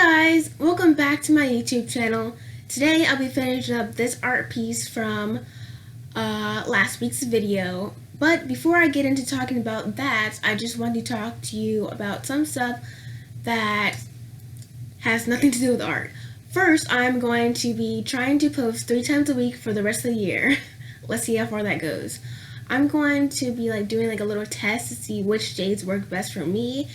Guys, welcome back to my YouTube channel. Today I'll be finishing up this art piece from last week's video. But before I get into talking about that, I just want to talk to you about some stuff that has nothing to do with art. First, I'm going to be trying to post 3 times a week for the rest of the year. Let's see how far that goes. I'm going to be doing a little test to see which days work best for me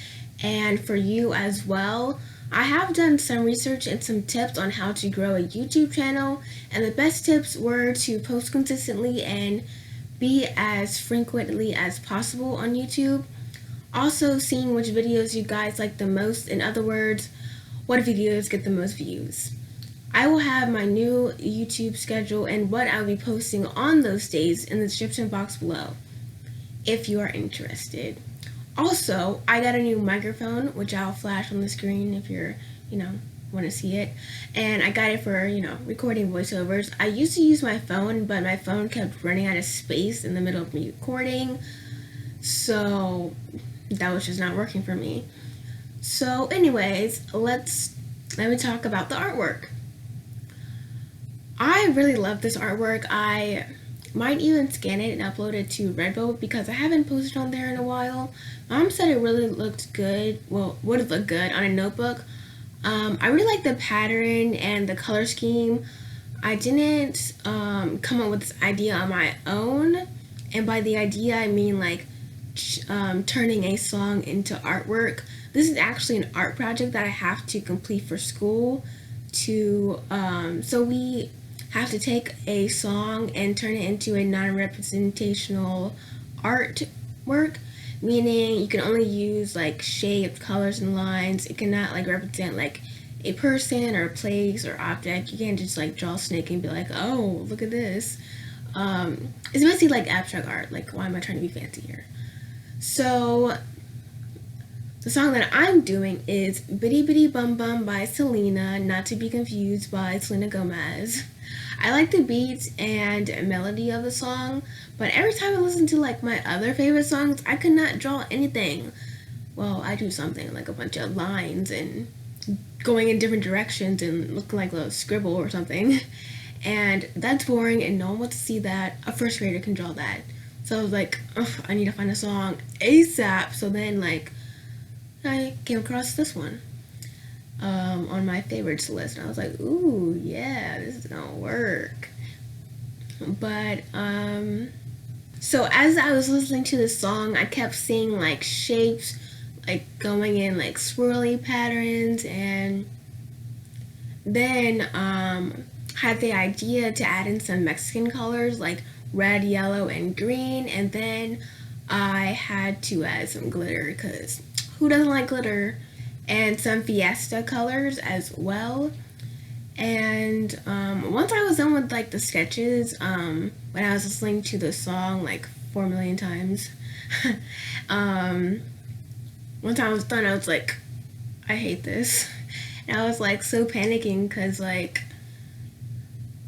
and for you as well. I have done some research and some tips on how to grow a YouTube channel, and the best tips were to post consistently and be as frequently as possible on YouTube. Also, seeing which videos you guys like the most, in other words, what videos get the most views. I will have my new YouTube schedule and what I'll be posting on those days in the description box below, if you are interested. Also, I got a new microphone, which I'll flash on the screen if you're, want to see it. And I got it for, recording voiceovers. I used to use my phone, but my phone kept running out of space in the middle of me recording. So that was just not working for me. So anyways, let me talk about the artwork. I really love this artwork. I might even scan it and upload it to Redbow because I haven't posted on there in a while. Mom said it really looked good, would look good on a notebook. I really like the pattern and the color scheme. I didn't come up with this idea on my own, and by the idea I mean turning a song into artwork. This is actually an art project that I have to complete for school. So we have to take a song and turn it into a non-representational artwork, meaning you can only use shapes, colors, and lines. It cannot represent a person or a place or object. You can't just draw a snake and be like, oh, look at this. It's basically abstract art. Why am I trying to be fancy here? So the song that I'm doing is Bitty Bitty Bum Bum by Selena, not to be confused by Selena Gomez. I like the beats and melody of the song, but every time I listen to my other favorite songs, I could not draw anything. Well, I do something a bunch of lines and going in different directions and looking like a scribble or something. And that's boring and no one wants to see that. A first grader can draw that. So I was like, I need to find a song ASAP. So then I came across this one on my favorites list, and I was like, ooh, yeah, this is gonna work. But so as I was listening to this song, I kept seeing shapes going in swirly patterns, and then had the idea to add in some Mexican colors like red, yellow, and green, and then I had to add some glitter because who doesn't like glitter? And some Fiesta colors as well. And once I was done with the sketches, when I was listening to the song 4 million times, once I was done, I was like, I hate this. And I was so panicking because I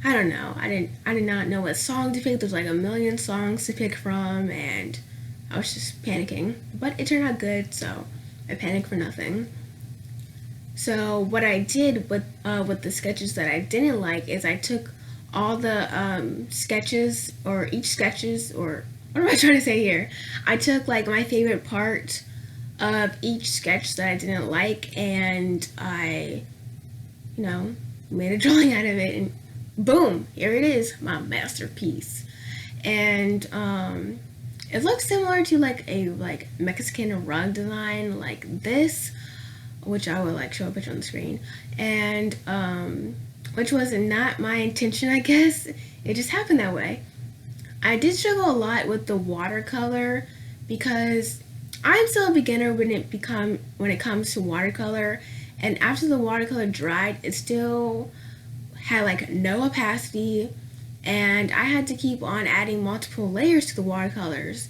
don't know, I did not know what song to pick. There's a million songs to pick from, and I was just panicking. But it turned out good, so I panicked for nothing. So what I did with the sketches that I didn't like is I took all the sketches, or what am I trying to say here? I took my favorite part of each sketch that I didn't like, and I, made a drawing out of it, and boom, here it is, my masterpiece. And it looks similar to a Mexican rug design like this, which I will show a picture on the screen, and which was not my intention, I guess. It just happened that way. I did struggle a lot with the watercolor because I'm still a beginner when it comes to watercolor, and after the watercolor dried, it still had no opacity, and I had to keep on adding multiple layers to the watercolors.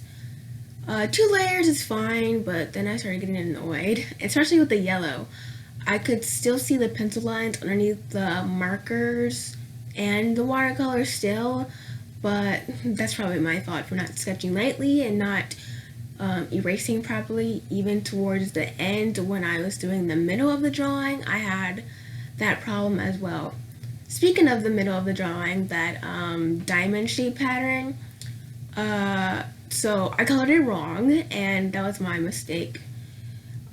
2 layers is fine, but then I started getting annoyed, especially with the yellow. I could still see the pencil lines underneath the markers and the watercolor still, but that's probably my fault for not sketching lightly and not erasing properly. Even towards the end, when I was doing the middle of the drawing, I had that problem as well. Speaking of the middle of the drawing, that diamond shape pattern, so I colored it wrong, and that was my mistake.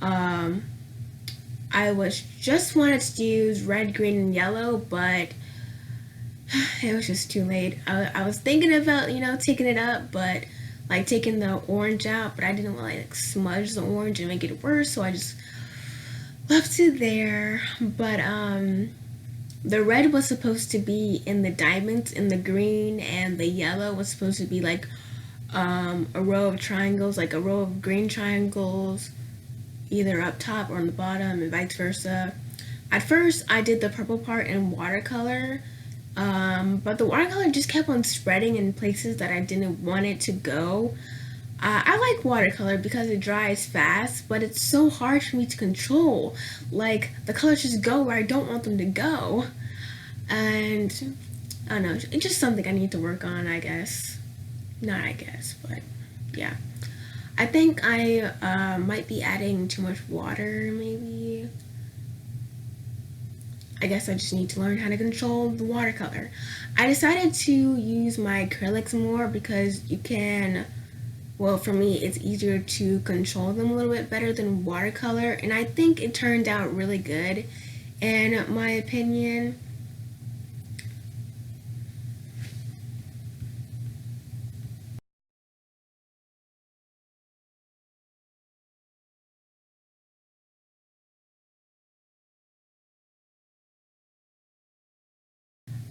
I was just wanted to use red, green, and yellow, but it was just too late. I was thinking about, taking it up, but like taking the orange out, but I didn't want to like smudge the orange and make it worse, so I just left it there. But the red was supposed to be in the diamonds, and the green and the yellow was supposed to be like a row of triangles, like a row of green triangles, either up top or on the bottom, and vice versa. At first, I did the purple part in watercolor, but the watercolor just kept on spreading in places that I didn't want it to go. I like watercolor because it dries fast, but it's so hard for me to control. Like, the colors just go where I don't want them to go. And, I don't know, it's just something I need to work on, I guess. Not I guess, but yeah. I think I might be adding too much water, maybe. I guess I just need to learn how to control the watercolor. I decided to use my acrylics more because you can, well, for me, it's easier to control them a little bit better than watercolor, and I think it turned out really good, in my opinion.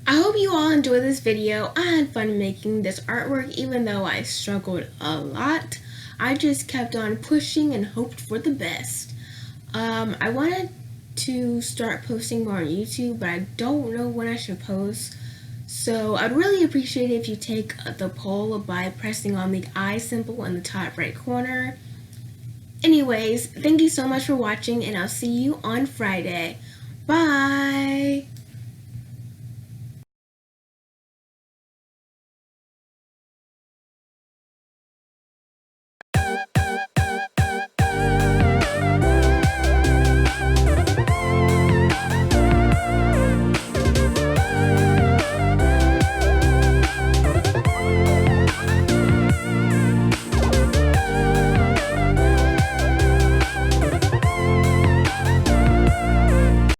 I hope you all enjoyed this video. I had fun making this artwork even though I struggled a lot. I just kept on pushing and hoped for the best. I wanted to start posting more on YouTube, but I don't know when I should post. So I'd really appreciate it if you take the poll by pressing on the I symbol in the top right corner. Anyways, thank you so much for watching, and I'll see you on Friday. Bye!